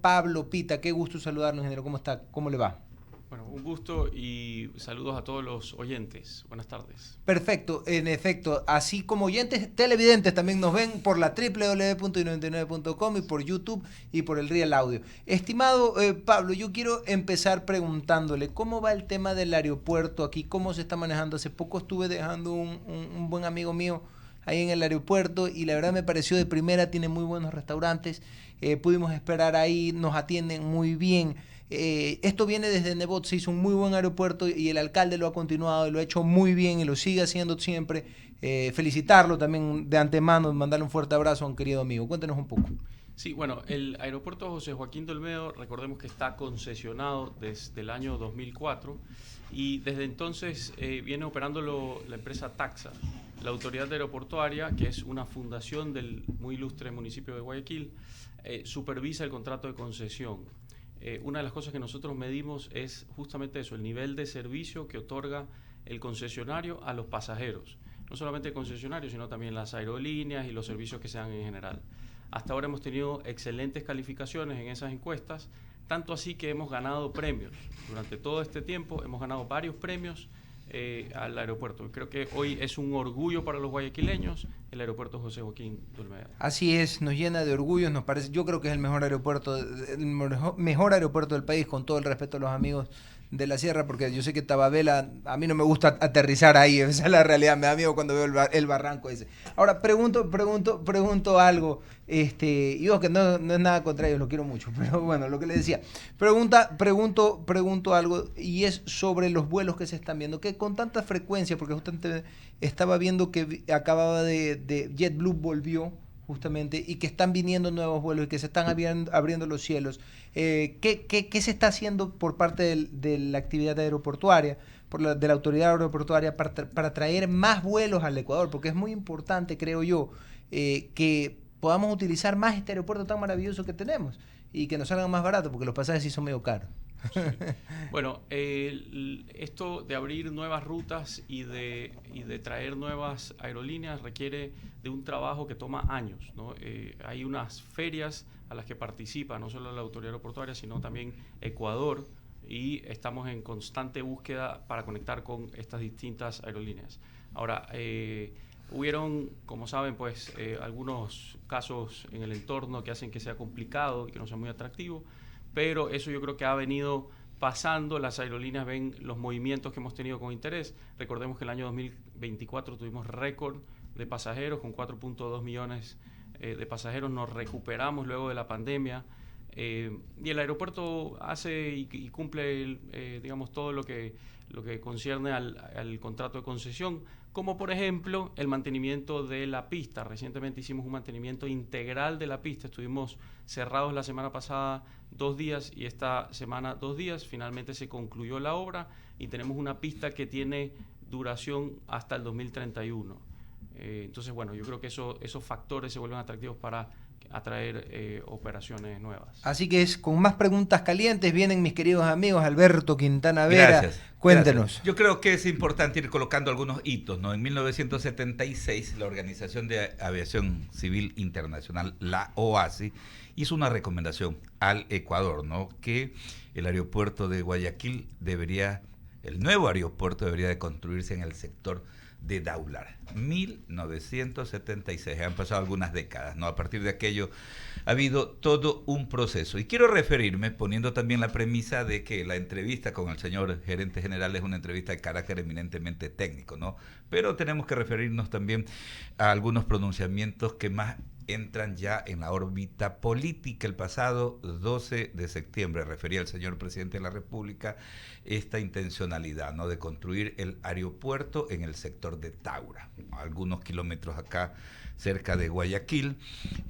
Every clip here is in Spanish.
Pablo Pita. Qué gusto saludarnos, ingeniero. ¿Cómo está? ¿Cómo le va? Bueno, un gusto y saludos a todos los oyentes. Buenas tardes. Perfecto, en efecto, así como oyentes televidentes también nos ven por la www.i99.com y por YouTube y por el Real Audio. Estimado Pablo, yo quiero empezar preguntándole cómo va el tema del aeropuerto aquí, cómo se está manejando. Hace poco estuve dejando un buen amigo mío ahí en el aeropuerto y la verdad me pareció de primera, tiene muy buenos restaurantes, pudimos esperar ahí, nos atienden muy bien. Esto viene desde Nebot, se hizo un muy buen aeropuerto y el alcalde lo ha continuado y lo ha hecho muy bien y lo sigue haciendo siempre. Felicitarlo también de antemano, mandarle un fuerte abrazo a un querido amigo. Cuéntenos un poco. Sí, bueno, el aeropuerto José Joaquín de Olmedo, recordemos que está concesionado desde el año 2004 y desde entonces viene operándolo la empresa Taxa, la autoridad aeroportuaria, que es una fundación del muy ilustre municipio de Guayaquil, supervisa el contrato de concesión. Una de las cosas que nosotros medimos es justamente eso, el nivel de servicio que otorga el concesionario a los pasajeros. No solamente el concesionario, sino también las aerolíneas y los servicios que se dan en general. Hasta ahora hemos tenido excelentes calificaciones en esas encuestas, tanto así que hemos ganado premios. Durante todo este tiempo hemos ganado varios premios al aeropuerto. Creo que hoy es un orgullo para los guayaquileños el aeropuerto José Joaquín de Olmedo. Así es, nos llena de orgullo, nos parece, yo creo que es el mejor aeropuerto, mejor aeropuerto del país, con todo el respeto a los amigos de la sierra, porque yo sé que Tababela, a mí no me gusta aterrizar ahí, esa es la realidad, me da miedo cuando veo el barranco ese. Ahora, pregunto algo, yo que no es nada contra ellos, lo quiero mucho, pero bueno, lo que le decía, pregunto algo, y es sobre los vuelos que se están viendo, que con tanta frecuencia, porque justamente estaba viendo que acababa de JetBlue volvió justamente y que están viniendo nuevos vuelos y que se están abriendo los cielos. ¿Qué se está haciendo por parte de la actividad aeroportuaria, de la autoridad aeroportuaria para traer más vuelos al Ecuador? Porque es muy importante, creo yo, que podamos utilizar más este aeropuerto tan maravilloso que tenemos y que nos salgan más baratos, porque los pasajes sí son medio caros. Sí. Bueno, esto de abrir nuevas rutas y de traer nuevas aerolíneas requiere de un trabajo que toma años, ¿no? Hay unas ferias a las que participa no solo la autoridad aeroportuaria, sino también Ecuador, y estamos en constante búsqueda para conectar con estas distintas aerolíneas. Ahora, hubieron, como saben, pues algunos casos en el entorno que hacen que sea complicado y que no sea muy atractivo, pero eso yo creo que ha venido pasando. Las aerolíneas ven los movimientos que hemos tenido con interés. Recordemos que el año 2024 tuvimos récord de pasajeros con 4.2 millones de pasajeros. Nos recuperamos luego de la pandemia y el aeropuerto hace y cumple digamos todo lo que concierne al contrato de concesión, como por ejemplo el mantenimiento de la pista. Recientemente hicimos un mantenimiento integral de la pista, estuvimos cerrados la semana pasada 2 días y esta semana 2 días, finalmente se concluyó la obra y tenemos una pista que tiene duración hasta el 2031. Entonces, bueno, yo creo que esos factores se vuelven atractivos para atraer operaciones nuevas. Así que con más preguntas calientes vienen mis queridos amigos Alberto Quintana Vera. Gracias. Cuéntenos. Gracias. Yo creo que es importante ir colocando algunos hitos, ¿no? En 1976, la Organización de Aviación Civil Internacional, la OACI, hizo una recomendación al Ecuador, ¿no? Que el aeropuerto de Guayaquil el nuevo aeropuerto debería de construirse en el sector de Daular. 1976, han pasado algunas décadas, ¿no? A partir de aquello ha habido todo un proceso. Y quiero referirme, poniendo también la premisa de que la entrevista con el señor gerente general es una entrevista de carácter eminentemente técnico, ¿no? Pero tenemos que referirnos también a algunos pronunciamientos que más entran ya en la órbita política. El pasado 12 de septiembre refería el señor presidente de la República esta intencionalidad, ¿no?, de construir el aeropuerto en el sector de Taura, algunos kilómetros acá cerca de Guayaquil.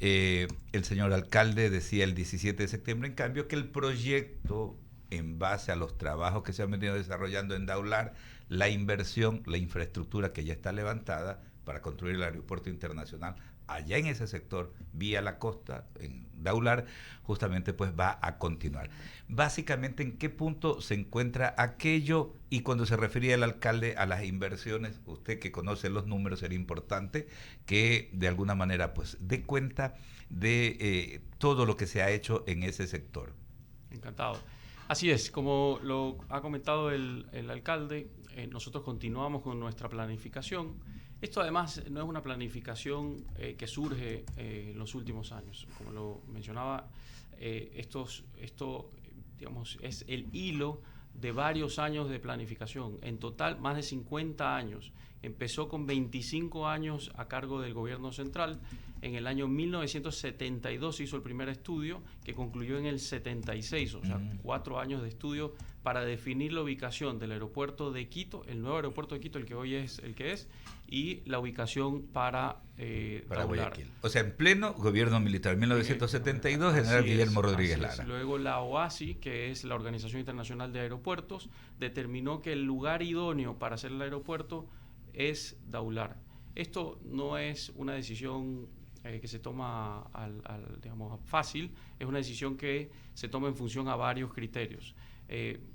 El señor alcalde decía el 17 de septiembre, en cambio, que el proyecto, en base a los trabajos que se han venido desarrollando en Daular, la inversión, la infraestructura que ya está levantada para construir el aeropuerto internacional, allá en ese sector, vía la costa, en Daular, justamente pues va a continuar. Básicamente, ¿en qué punto se encuentra aquello? Y cuando se refería el alcalde a las inversiones, usted que conoce los números, sería importante que de alguna manera pues dé cuenta de todo lo que se ha hecho en ese sector. Encantado. Así es, como lo ha comentado el alcalde, nosotros continuamos con nuestra planificación. Esto además no es una planificación que surge en los últimos años. Como lo mencionaba, esto digamos, es el hilo de varios años de planificación. En total, más de 50 años. Empezó con 25 años a cargo del gobierno central. En el año 1972 se hizo el primer estudio, que concluyó en el 76, o sea, 4 años de estudio para definir la ubicación del aeropuerto de Quito, el nuevo aeropuerto de Quito, el que hoy es el que es, y la ubicación para Guayaquil. O sea, en pleno gobierno militar, 1972, general Guillermo Rodríguez Lara. Luego la OASI, que es la Organización Internacional de Aeropuertos, determinó que el lugar idóneo para hacer el aeropuerto es Daular. Esto no es una decisión que se toma digamos, fácil, es una decisión que se toma en función a varios criterios.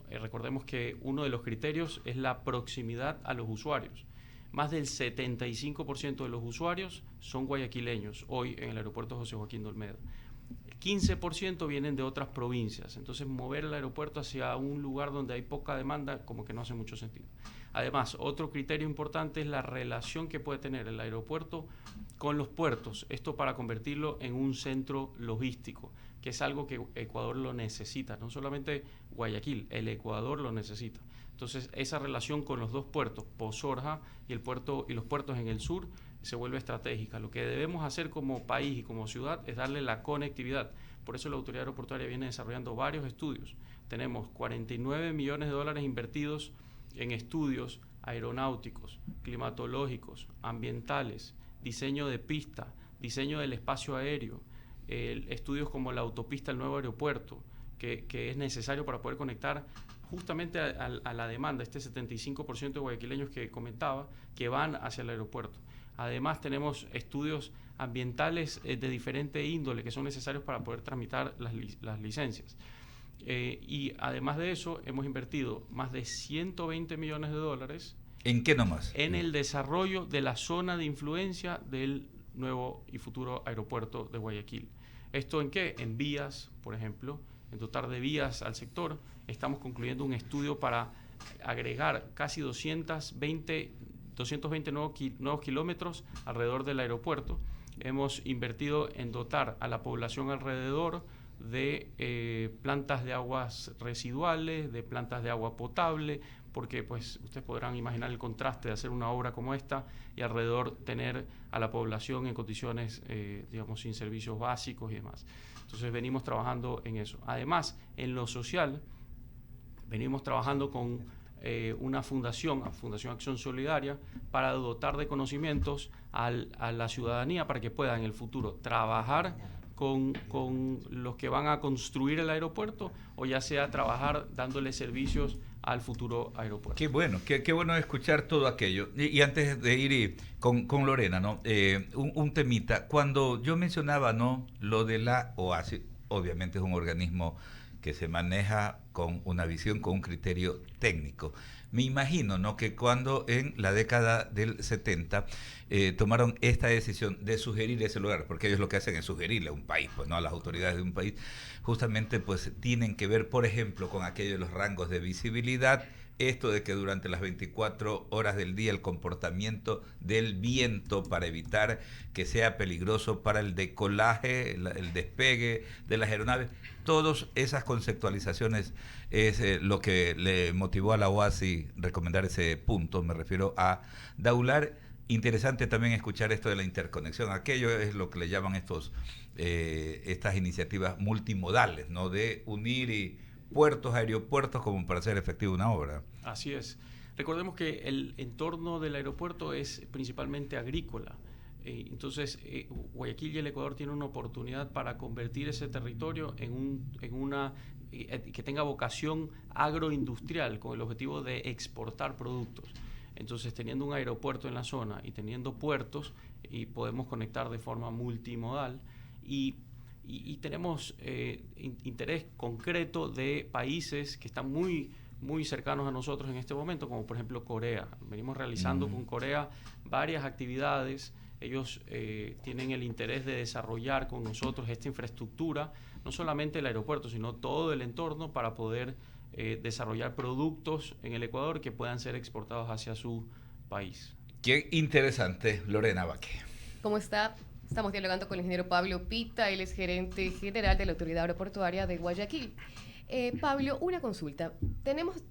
Recordemos que uno de los criterios es la proximidad a los usuarios. Más del 75% de los usuarios son guayaquileños hoy en el aeropuerto José Joaquín de Olmedo. El 15% vienen de otras provincias, entonces mover el aeropuerto hacia un lugar donde hay poca demanda como que no hace mucho sentido. Además, otro criterio importante es la relación que puede tener el aeropuerto con los puertos, esto para convertirlo en un centro logístico, que es algo que Ecuador lo necesita, no solamente Guayaquil, el Ecuador lo necesita. Entonces, esa relación con los dos puertos, Pozorja y los puertos en el sur, se vuelve estratégica. Lo que debemos hacer como país y como ciudad es darle la conectividad. Por eso la Autoridad Aeroportuaria viene desarrollando varios estudios. Tenemos 49 millones de dólares invertidos en estudios aeronáuticos, climatológicos, ambientales, diseño de pista, diseño del espacio aéreo, estudios como la autopista al nuevo aeropuerto, que es necesario para poder conectar justamente a la demanda, este 75% de guayaquileños que comentaba, que van hacia el aeropuerto. Además, tenemos estudios ambientales de diferente índole que son necesarios para poder tramitar las licencias. Y además de eso, hemos invertido más de 120 millones de dólares. ¿En qué nomás? En el desarrollo de la zona de influencia del nuevo y futuro aeropuerto de Guayaquil. ¿Esto en qué? En vías, por ejemplo, en dotar de vías al sector. Estamos concluyendo un estudio para agregar casi 220 nuevos kilómetros alrededor del aeropuerto. Hemos invertido en dotar a la población alrededor de plantas de aguas residuales, de plantas de agua potable, porque pues ustedes podrán imaginar el contraste de hacer una obra como esta y alrededor tener a la población en condiciones, digamos, sin servicios básicos y demás. Entonces venimos trabajando en eso. Además, en lo social, venimos trabajando con una fundación, Fundación Acción Solidaria, para dotar de conocimientos a la ciudadanía para que pueda en el futuro trabajar con los que van a construir el aeropuerto o ya sea trabajar dándole servicios al futuro aeropuerto. Qué bueno, qué bueno escuchar todo aquello. Y antes de ir con Lorena, ¿no? Un temita. Cuando yo mencionaba, ¿no?, lo de la OASI, obviamente es un organismo que se maneja con una visión, con un criterio técnico. Me imagino, ¿no?, que cuando en la década del 70 tomaron esta decisión de sugerir ese lugar, porque ellos lo que hacen es sugerirle a un país, pues no a las autoridades de un país, justamente pues tienen que ver, por ejemplo, con aquello de los rangos de visibilidad, esto de que durante las 24 horas del día el comportamiento del viento para evitar que sea peligroso para el decolaje, el despegue de las aeronaves, todas esas conceptualizaciones es lo que le motivó a la OASI recomendar ese punto, me refiero a Daular. Interesante también escuchar esto de la interconexión, aquello es lo que le llaman estas iniciativas multimodales, ¿no?, de unir puertos, aeropuertos como para hacer efectiva una obra. Así es. Recordemos que el entorno del aeropuerto es principalmente agrícola. Entonces, Guayaquil y el Ecuador tienen una oportunidad para convertir ese territorio en una que tenga vocación agroindustrial con el objetivo de exportar productos. Entonces, teniendo un aeropuerto en la zona y teniendo puertos, y podemos conectar de forma multimodal, y tenemos interés concreto de países que están muy cercanos a nosotros en este momento, como por ejemplo Corea. Venimos realizando con Corea varias actividades. Ellos tienen el interés de desarrollar con nosotros esta infraestructura, no solamente el aeropuerto, sino todo el entorno para poder desarrollar productos en el Ecuador que puedan ser exportados hacia su país. Qué interesante, Lorena Baque. ¿Cómo está? Estamos dialogando con el ingeniero Pablo Pita, él es gerente general de la Autoridad Aeroportuaria de Guayaquil. Pablo, una consulta.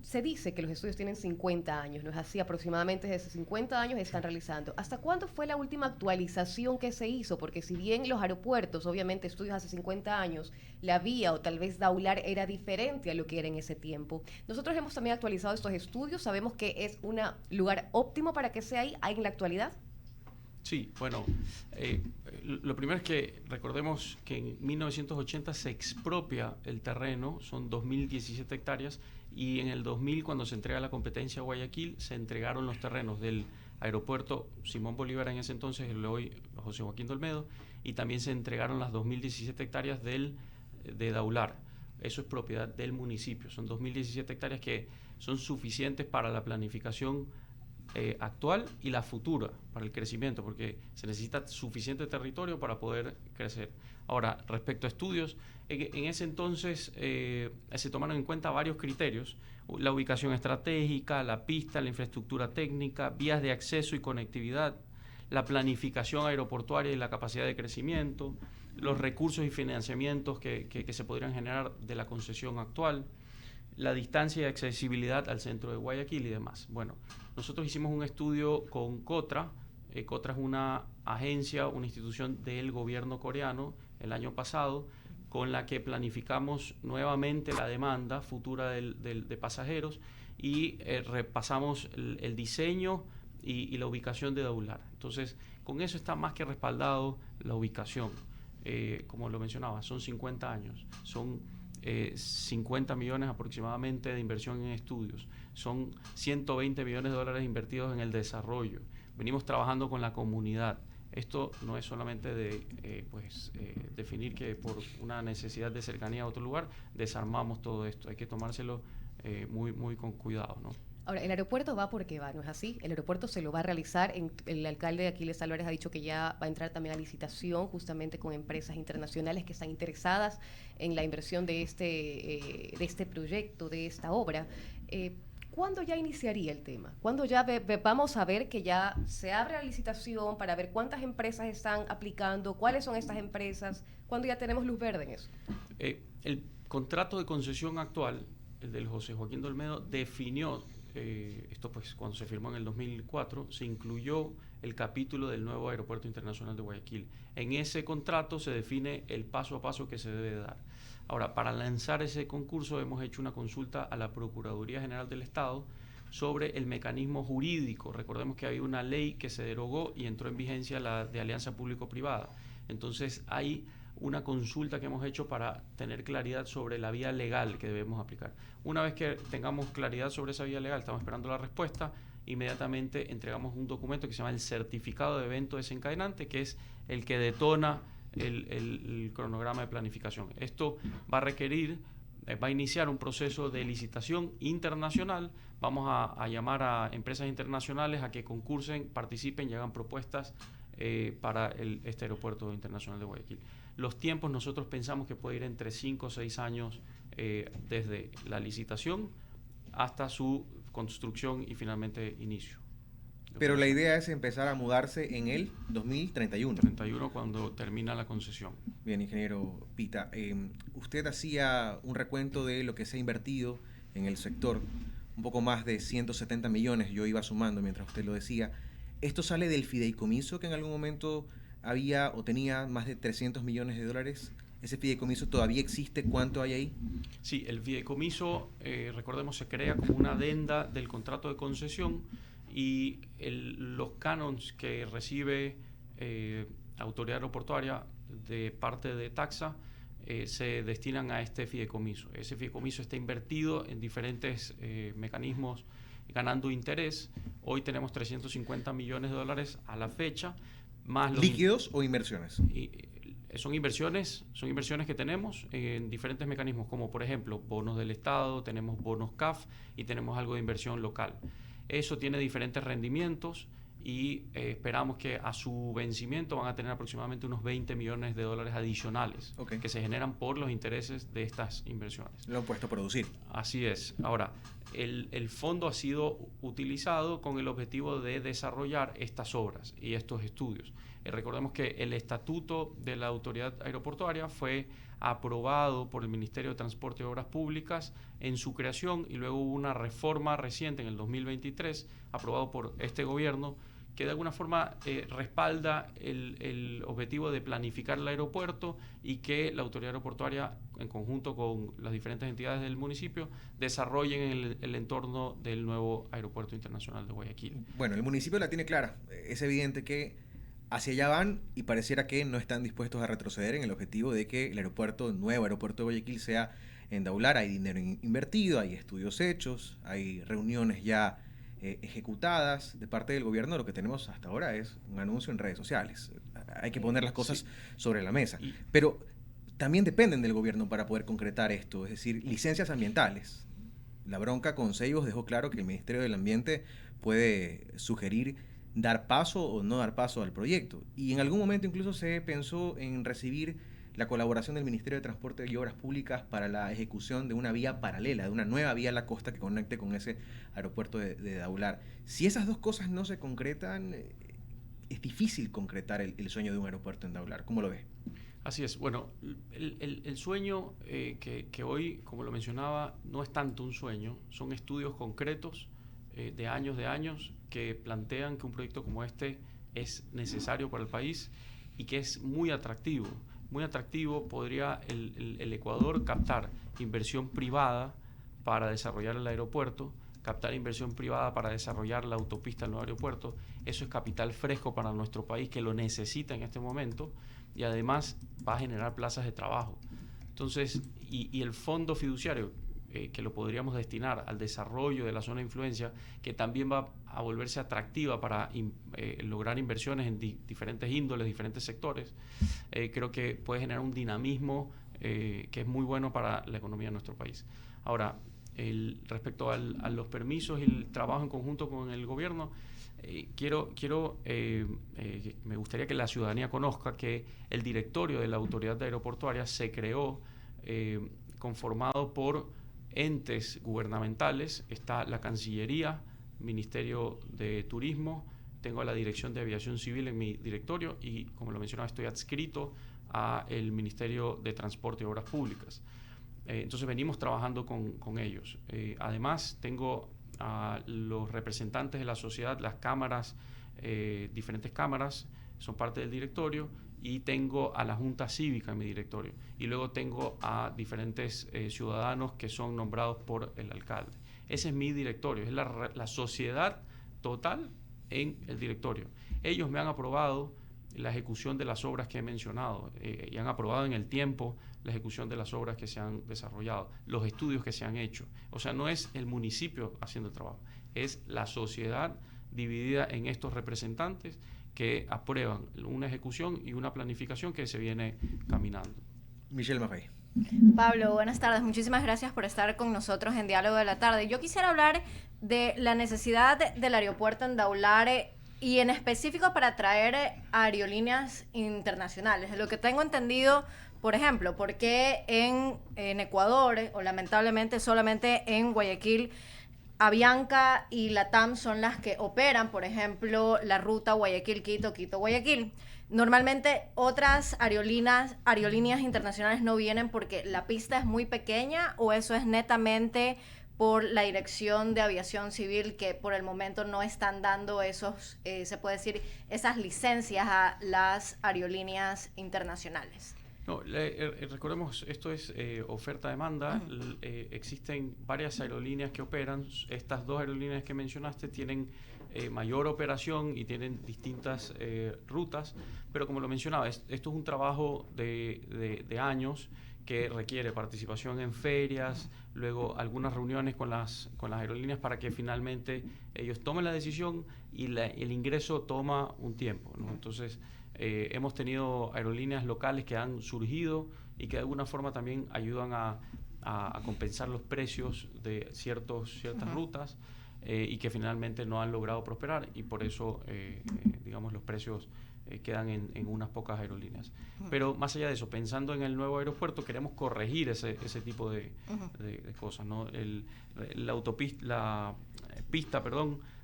Se dice que los estudios tienen 50 años, ¿no es así? Aproximadamente desde 50 años están realizando. ¿Hasta cuándo fue la última actualización que se hizo? Porque si bien los aeropuertos, obviamente estudios hace 50 años, la vía o tal vez Daular era diferente a lo que era en ese tiempo. Nosotros hemos también actualizado estos estudios, sabemos que es un lugar óptimo para que sea ahí en la actualidad. Sí, bueno, lo primero es que recordemos que en 1980 se expropia el terreno, son 2.017 hectáreas, y en el 2000, cuando se entrega la competencia a Guayaquil, se entregaron los terrenos del aeropuerto Simón Bolívar en ese entonces, el hoy José Joaquín de Olmedo, y también se entregaron las 2.017 hectáreas de Daular. Eso es propiedad del municipio, son 2.017 hectáreas que son suficientes para la planificación actual y la futura para el crecimiento, porque se necesita suficiente territorio para poder crecer. Ahora, respecto a estudios, en ese entonces se tomaron en cuenta varios criterios: la ubicación estratégica, la pista, la infraestructura técnica, vías de acceso y conectividad, la planificación aeroportuaria y la capacidad de crecimiento, los recursos y financiamientos que se podrían generar de la concesión actual, la distancia y accesibilidad al centro de Guayaquil y demás. Bueno, nosotros hicimos un estudio con COTRA. COTRA es una agencia, una institución del gobierno coreano el año pasado, con la que planificamos nuevamente la demanda futura de pasajeros y repasamos el diseño y la ubicación de Daular. Entonces, con eso está más que respaldado la ubicación. Como lo mencionaba, son 50 años, son 50 millones aproximadamente de inversión en estudios, son 120 millones de dólares invertidos en el desarrollo. Venimos trabajando con la comunidad. Esto no es solamente definir que por una necesidad de cercanía a otro lugar desarmamos todo esto. Hay que tomárselo muy con cuidado, ¿no? Ahora, el aeropuerto va porque va, ¿no es así? El aeropuerto se lo va a realizar. El alcalde de Aquiles Álvarez ha dicho que ya va a entrar también a licitación justamente con empresas internacionales que están interesadas en la inversión de este proyecto, de esta obra. ¿Cuándo ya iniciaría el tema? ¿Cuándo ya vamos a ver que ya se abre la licitación para ver cuántas empresas están aplicando, cuáles son estas empresas? ¿Cuándo ya tenemos luz verde en eso? El contrato de concesión actual, el del José Joaquín de Olmedo, definió esto, pues cuando se firmó en el 2004, se incluyó el capítulo del nuevo Aeropuerto Internacional de Guayaquil. En ese contrato se define el paso a paso que se debe dar. Ahora, para lanzar ese concurso hemos hecho una consulta a la Procuraduría General del Estado sobre el mecanismo jurídico. Recordemos que había una ley que se derogó y entró en vigencia, la de alianza público-privada. Entonces hay una consulta que hemos hecho para tener claridad sobre la vía legal que debemos aplicar. Una vez que tengamos claridad sobre esa vía legal, estamos esperando la respuesta, inmediatamente entregamos un documento que se llama el certificado de evento desencadenante, que es el que detona el cronograma de planificación. Esto va a iniciar un proceso de licitación internacional. Vamos a llamar a empresas internacionales a que concursen, participen y hagan propuestas para este aeropuerto internacional de Guayaquil. Los tiempos nosotros pensamos que puede ir entre 5 o 6 años desde la licitación hasta su construcción y finalmente inicio. Pero la idea es empezar a mudarse en el 2031. 31 cuando termina la concesión. Bien, ingeniero Pita, usted hacía un recuento de lo que se ha invertido en el sector, un poco más de 170 millones, yo iba sumando mientras usted lo decía. ¿Esto sale del fideicomiso que en algún momento había o tenía más de 300 millones de dólares? ¿Ese fideicomiso todavía existe? ¿Cuánto hay ahí? Sí, el fideicomiso, recordemos, se crea como una adenda del contrato de concesión y los canons que recibe Autoridad Aeroportuaria de parte de Taxa se destinan a este fideicomiso. Ese fideicomiso está invertido en diferentes mecanismos ganando interés. Hoy tenemos 350 millones de dólares a la fecha, más los ¿Líquidos o inversiones? son inversiones que tenemos en diferentes mecanismos, como por ejemplo bonos del Estado, tenemos bonos CAF y tenemos algo de inversión local. Eso tiene diferentes rendimientos y esperamos que a su vencimiento van a tener aproximadamente unos 20 millones de dólares adicionales que se generan por los intereses de estas inversiones. Lo han puesto a producir. Así es. Ahora, el fondo ha sido utilizado con el objetivo de desarrollar estas obras y estos estudios. Recordemos que el estatuto de la Autoridad Aeroportuaria fue aprobado por el Ministerio de Transporte y Obras Públicas en su creación y luego hubo una reforma reciente en el 2023, aprobado por este gobierno, que de alguna forma respalda el objetivo de planificar el aeropuerto y que la autoridad aeroportuaria, en conjunto con las diferentes entidades del municipio, desarrollen el entorno del nuevo aeropuerto internacional de Guayaquil. Bueno, el municipio la tiene clara. Es evidente que hacia allá van y pareciera que no están dispuestos a retroceder en el objetivo de que el nuevo aeropuerto de Guayaquil sea en Daular. Hay dinero invertido, hay estudios hechos, hay reuniones ya ejecutadas de parte del gobierno. Lo que tenemos hasta ahora es un anuncio en redes sociales. Hay que poner las cosas sobre la mesa. Pero también dependen del gobierno para poder concretar esto, es decir, licencias ambientales. La bronca con Ceibos dejó claro que el Ministerio del Ambiente puede sugerir dar paso o no dar paso al proyecto. Y en algún momento incluso se pensó en recibir la colaboración del Ministerio de Transporte y Obras Públicas para la ejecución de una vía paralela, de una nueva vía a la costa que conecte con ese aeropuerto de Daular. Si esas dos cosas no se concretan, es difícil concretar el sueño de un aeropuerto en Daular. ¿Cómo lo ves? Así es. Bueno, el sueño que hoy, como lo mencionaba, no es tanto un sueño, son estudios concretos de años que plantean que un proyecto como este es necesario para el país y que es muy atractivo. Muy atractivo. Podría el Ecuador captar inversión privada para desarrollar el aeropuerto, captar inversión privada para desarrollar la autopista del nuevo aeropuerto. Eso es capital fresco para nuestro país que lo necesita en este momento y además va a generar plazas de trabajo. Entonces, y el fondo fiduciario que lo podríamos destinar al desarrollo de la zona de influencia, que también va a volverse atractiva para lograr inversiones en diferentes índoles, diferentes sectores, creo que puede generar un dinamismo que es muy bueno para la economía de nuestro país. Ahora, respecto a los permisos y el trabajo en conjunto con el gobierno, me gustaría que la ciudadanía conozca que el directorio de la Autoridad Aeroportuaria se creó conformado por entes gubernamentales. Está la Cancillería, Ministerio de Turismo, tengo la Dirección de Aviación Civil en mi directorio y, como lo mencionaba, estoy adscrito al Ministerio de Transporte y Obras Públicas. Entonces venimos trabajando con ellos. Además, tengo a los representantes de la sociedad, las cámaras, diferentes cámaras, son parte del directorio, y tengo a la Junta Cívica en mi directorio. Y luego tengo a diferentes ciudadanos que son nombrados por el alcalde. Ese es mi directorio, es la sociedad total en el directorio. Ellos me han aprobado la ejecución de las obras que he mencionado y han aprobado en el tiempo la ejecución de las obras que se han desarrollado, los estudios que se han hecho. O sea, no es el municipio haciendo el trabajo, es la sociedad dividida en estos representantes que aprueban una ejecución y una planificación que se viene caminando. Michelle Maffei. Pablo, buenas tardes. Muchísimas gracias por estar con nosotros en Diálogo de la Tarde. Yo quisiera hablar de la necesidad del aeropuerto en Daular y en específico para traer aerolíneas internacionales. De lo que tengo entendido, por ejemplo, ¿por qué en Ecuador o lamentablemente solamente en Guayaquil Avianca y LATAM son las que operan, por ejemplo, la ruta Guayaquil-Quito, Quito-Guayaquil? Normalmente otras aerolíneas internacionales no vienen porque la pista es muy pequeña, o eso es netamente por la Dirección de Aviación Civil que por el momento no están dando esos, se puede decir, esas licencias a las aerolíneas internacionales. No, recordemos, esto es oferta-demanda. Existen varias aerolíneas que operan. Estas dos aerolíneas que mencionaste tienen mayor operación y tienen distintas rutas, pero como lo mencionaba, esto es un trabajo de años que requiere participación en ferias, luego algunas reuniones con las aerolíneas para que finalmente ellos tomen la decisión y el ingreso toma un tiempo, ¿no? Entonces, hemos tenido aerolíneas locales que han surgido y que de alguna forma también ayudan a compensar los precios de ciertas rutas y que finalmente no han logrado prosperar y por eso, digamos, los precios quedan en unas pocas aerolíneas. Pero más allá de eso, pensando en el nuevo aeropuerto, queremos corregir ese tipo de cosas, ¿no? La pista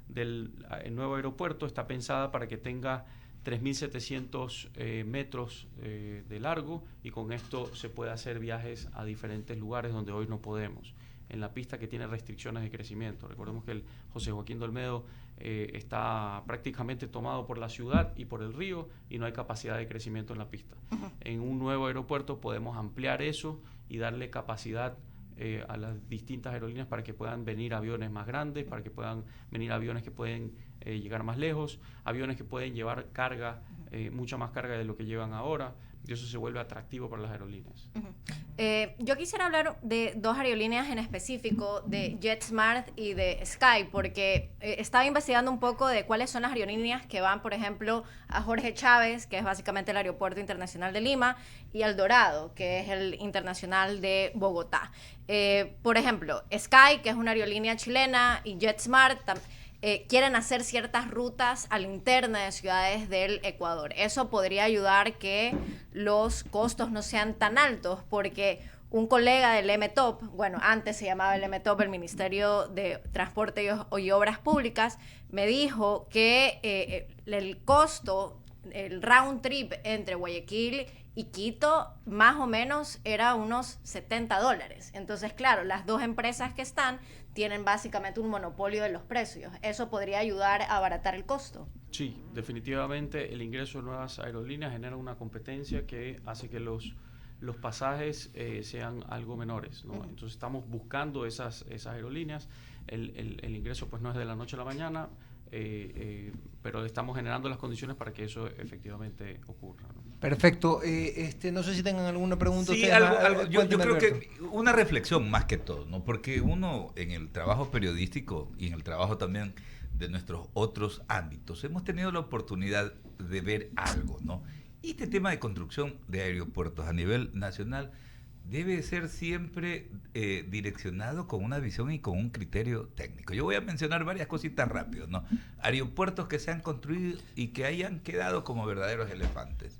del nuevo aeropuerto está pensada para que tenga 3.700 metros de largo y con esto se puede hacer viajes a diferentes lugares donde hoy no podemos. En la pista que tiene restricciones de crecimiento. Recordemos que el José Joaquín de Olmedo está prácticamente tomado por la ciudad y por el río y no hay capacidad de crecimiento en la pista. En un nuevo aeropuerto podemos ampliar eso y darle capacidad a las distintas aerolíneas para que puedan venir aviones más grandes, para que puedan venir aviones que pueden llegar más lejos, aviones que pueden llevar carga, mucha más carga de lo que llevan ahora, y eso se vuelve atractivo para las aerolíneas. Yo quisiera hablar de dos aerolíneas en específico, de JetSmart y de Sky, porque estaba investigando un poco de cuáles son las aerolíneas que van, por ejemplo, a Jorge Chávez, que es básicamente el Aeropuerto Internacional de Lima, y al Dorado, que es el Internacional de Bogotá. Por ejemplo, Sky, que es una aerolínea chilena, y JetSmart quieren hacer ciertas rutas a la interna de ciudades del Ecuador. Eso podría ayudar que los costos no sean tan altos, porque un colega del MTOP, bueno, antes se llamaba el MTOP, el Ministerio de Transporte y Obras Públicas, me dijo que el costo, el round trip entre Guayaquil y Quito, más o menos era unos $70. Entonces, claro, las dos empresas que están tienen básicamente un monopolio de los precios. ¿Eso podría ayudar a abaratar el costo? Sí, definitivamente el ingreso de nuevas aerolíneas genera una competencia que hace que los pasajes sean algo menores, ¿no? Entonces estamos buscando esas aerolíneas. El ingreso pues no es de la noche a la mañana, pero estamos generando las condiciones para que eso efectivamente ocurra, ¿no? Perfecto. No sé si tengan alguna pregunta. Sí, ustedes. yo creo que una reflexión más que todo, ¿no? Porque uno en el trabajo periodístico y en el trabajo también de nuestros otros ámbitos hemos tenido la oportunidad de ver algo, ¿no? Y este tema de construcción de aeropuertos a nivel nacional debe ser siempre direccionado con una visión y con un criterio técnico. Yo voy a mencionar varias cositas rápido, ¿no? Aeropuertos que se han construido y que hayan quedado como verdaderos elefantes.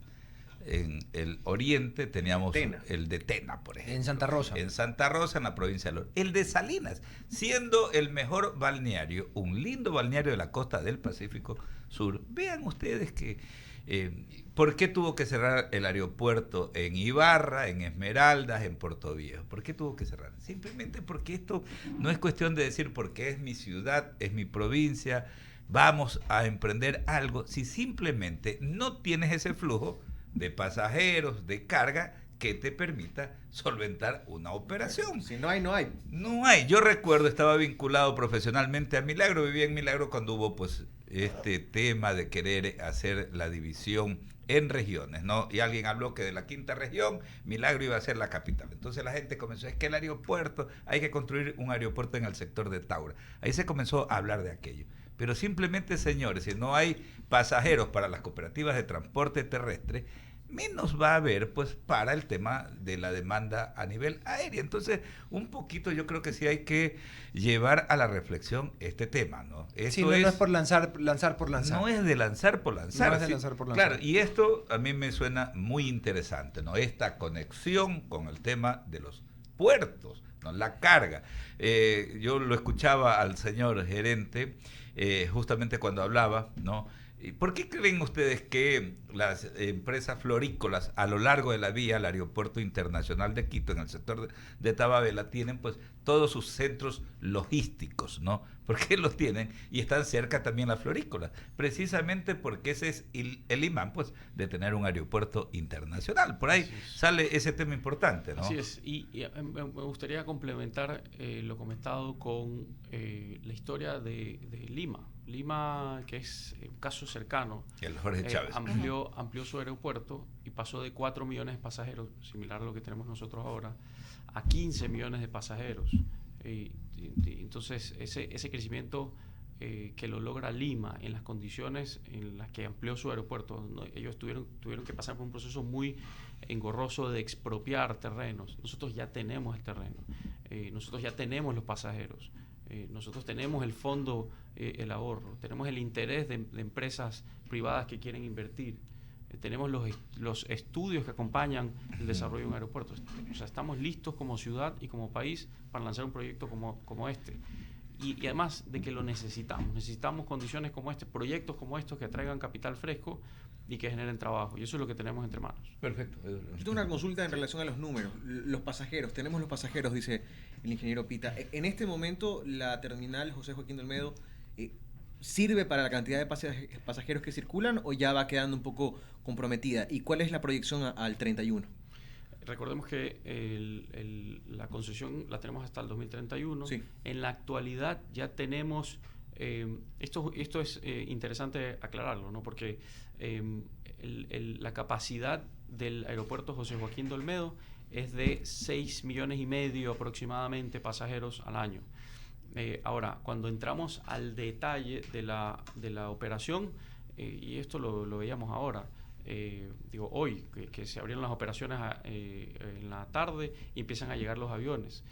En el oriente teníamos el de Tena, por ejemplo. En Santa Rosa. En Santa Rosa, en la provincia de Loro. El de Salinas, siendo el mejor balneario, un lindo balneario de la costa del Pacífico Sur. Vean ustedes que ¿por qué tuvo que cerrar el aeropuerto en Ibarra, en Esmeraldas, en Puerto Viejo? ¿Por qué tuvo que cerrar? Simplemente porque esto no es cuestión de decir porque es mi ciudad, es mi provincia, vamos a emprender algo. Si simplemente no tienes ese flujo de pasajeros, de carga, que te permita solventar una operación. Si no hay, no hay. No hay. Yo recuerdo, estaba vinculado profesionalmente a Milagro, vivía en Milagro cuando hubo pues este tema de querer hacer la división en regiones, ¿no? Y alguien habló que de la quinta región, Milagro iba a ser la capital. Entonces la gente comenzó, es que el aeropuerto, hay que construir un aeropuerto en el sector de Taura. Ahí se comenzó a hablar de aquello. Pero simplemente, señores, si no hay pasajeros para las cooperativas de transporte terrestre, menos va a haber pues para el tema de la demanda a nivel aéreo. Entonces, un poquito yo creo que sí hay que llevar a la reflexión este tema, ¿no? Sí, no es por lanzar por lanzar. No es de lanzar por lanzar. No es de lanzar por lanzar. Claro, y esto a mí me suena muy interesante, ¿no? Esta conexión con el tema de los puertos, ¿no? La carga. Yo lo escuchaba al señor gerente justamente cuando hablaba, ¿no? ¿Por qué creen ustedes que las empresas florícolas a lo largo de la vía al Aeropuerto Internacional de Quito, en el sector de Tababela, tienen pues todos sus centros logísticos, ¿no? Porque los tienen y están cerca también las florícolas, precisamente porque ese es el imán, pues, de tener un aeropuerto internacional. Por ahí sale ese tema importante, ¿no? Así es, y me gustaría complementar lo comentado con la historia de Lima. Lima, que es un caso cercano, El Jorge Chávez. amplió su aeropuerto y pasó de 4 millones de pasajeros, similar a lo que tenemos nosotros ahora, a 15 millones de pasajeros. Entonces, ese crecimiento que lo logra Lima en las condiciones en las que amplió su aeropuerto, ¿no? Ellos tuvieron que pasar por un proceso muy engorroso de expropiar terrenos. Nosotros ya tenemos el terreno, nosotros ya tenemos los pasajeros, nosotros tenemos el fondo, el ahorro, tenemos el interés de empresas privadas que quieren invertir. Tenemos los estudios que acompañan el desarrollo de un aeropuerto. O sea, estamos listos como ciudad y como país para lanzar un proyecto como este. Y además de que lo necesitamos. Necesitamos condiciones como este, proyectos como estos que atraigan capital fresco y que generen trabajo. Y eso es lo que tenemos entre manos. Perfecto. Yo tengo una consulta en relación a los números. Los pasajeros, tenemos los pasajeros, dice el ingeniero Pita. En este momento, la terminal José Joaquín de Olmedo ¿sirve para la cantidad de pasajeros que circulan o ya va quedando un poco comprometida? ¿Y cuál es la proyección al 31? Recordemos que la concesión la tenemos hasta el 2031. Sí. En la actualidad ya tenemos... esto es interesante aclararlo, ¿no? Porque la capacidad del aeropuerto José Joaquín de Olmedo es de 6,5 millones aproximadamente pasajeros al año. Ahora, cuando entramos al detalle de la operación, y esto lo veíamos ahora, hoy, que se abrieron las operaciones en la tarde y empiezan a llegar los aviones.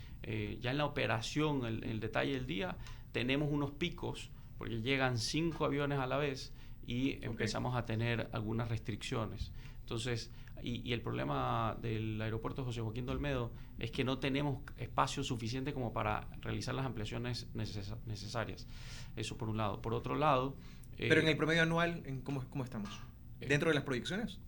Ya en la operación, en el detalle del día, tenemos unos picos, porque llegan 5 aviones a la vez y empezamos a tener algunas restricciones. Entonces, y el problema del aeropuerto José Joaquín de Olmedo es que no tenemos espacio suficiente como para realizar las ampliaciones necesarias. Eso por un lado. Por otro lado... Pero en el promedio anual, ¿cómo estamos? ¿Dentro de las proyecciones?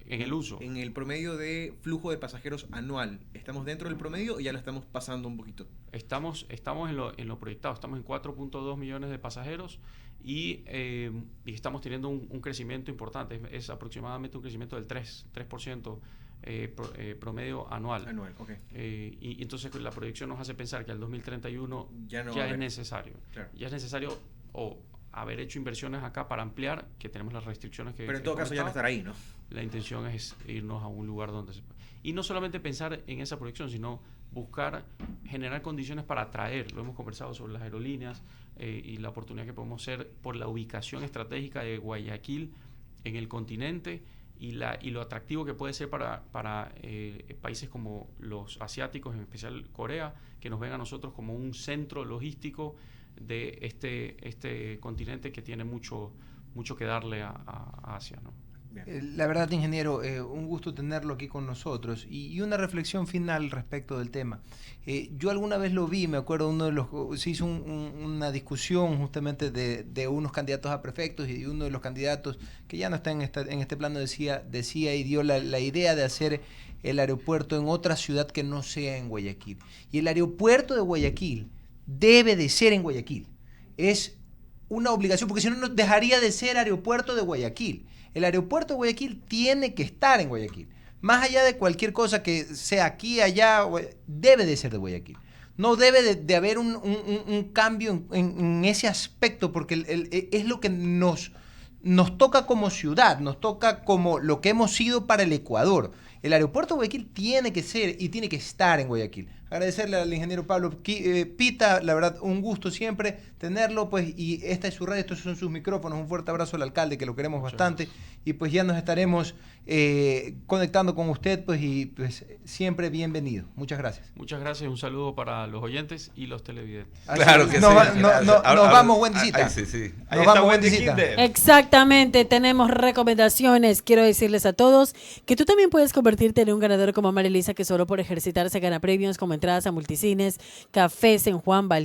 En el uso. En el promedio de flujo de pasajeros anual, ¿estamos dentro del promedio o ya lo estamos pasando un poquito? Estamos en lo proyectado, estamos en 4.2 millones de pasajeros y estamos teniendo un crecimiento importante, es aproximadamente un crecimiento del 3% promedio anual. Anual, ok. Y entonces la proyección nos hace pensar que al 2031 ya es necesario. Claro. Ya es necesario haber hecho inversiones acá para ampliar, que tenemos las restricciones que... Pero en todo caso ya no estará ahí, ¿no? La intención es irnos a un lugar donde se pueda. Y no solamente pensar en esa proyección, sino buscar generar condiciones para atraer. Lo hemos conversado sobre las aerolíneas y la oportunidad que podemos ser por la ubicación estratégica de Guayaquil en el continente y lo atractivo que puede ser para países como los asiáticos, en especial Corea, que nos ven a nosotros como un centro logístico de este continente que tiene mucho que darle a Asia, ¿no? La verdad, ingeniero, un gusto tenerlo aquí con nosotros y una reflexión final respecto del tema. Yo alguna vez lo vi, me acuerdo, se hizo una discusión justamente de unos candidatos a prefectos y uno de los candidatos que ya no está en este plano decía y dio la idea de hacer el aeropuerto en otra ciudad que no sea en Guayaquil. Y el aeropuerto de Guayaquil debe de ser en Guayaquil. Es una obligación, porque si no, no dejaría de ser aeropuerto de Guayaquil. El aeropuerto de Guayaquil tiene que estar en Guayaquil. Más allá de cualquier cosa que sea aquí, allá, debe de ser de Guayaquil. No debe de haber un cambio en ese aspecto, porque es lo que nos toca como ciudad, nos toca como lo que hemos sido para el Ecuador. El aeropuerto de Guayaquil tiene que ser y tiene que estar en Guayaquil. Agradecerle al ingeniero Pablo Pita, la verdad, un gusto siempre tenerlo, pues, y esta es su radio, estos son sus micrófonos. Un fuerte abrazo al alcalde, que lo queremos bastante, y pues ya nos estaremos conectando con usted, pues, y pues siempre bienvenido. Muchas gracias. Muchas gracias, un saludo para los oyentes y los televidentes. Claro que sí. Nos vamos, buen visita. Sí. Nos vamos, buen visita. Exactamente, tenemos recomendaciones. Quiero decirles a todos que tú también puedes convertirte en un ganador como María Elisa, que solo por ejercitarse gana premios como entradas a multicines, cafés en Juan Val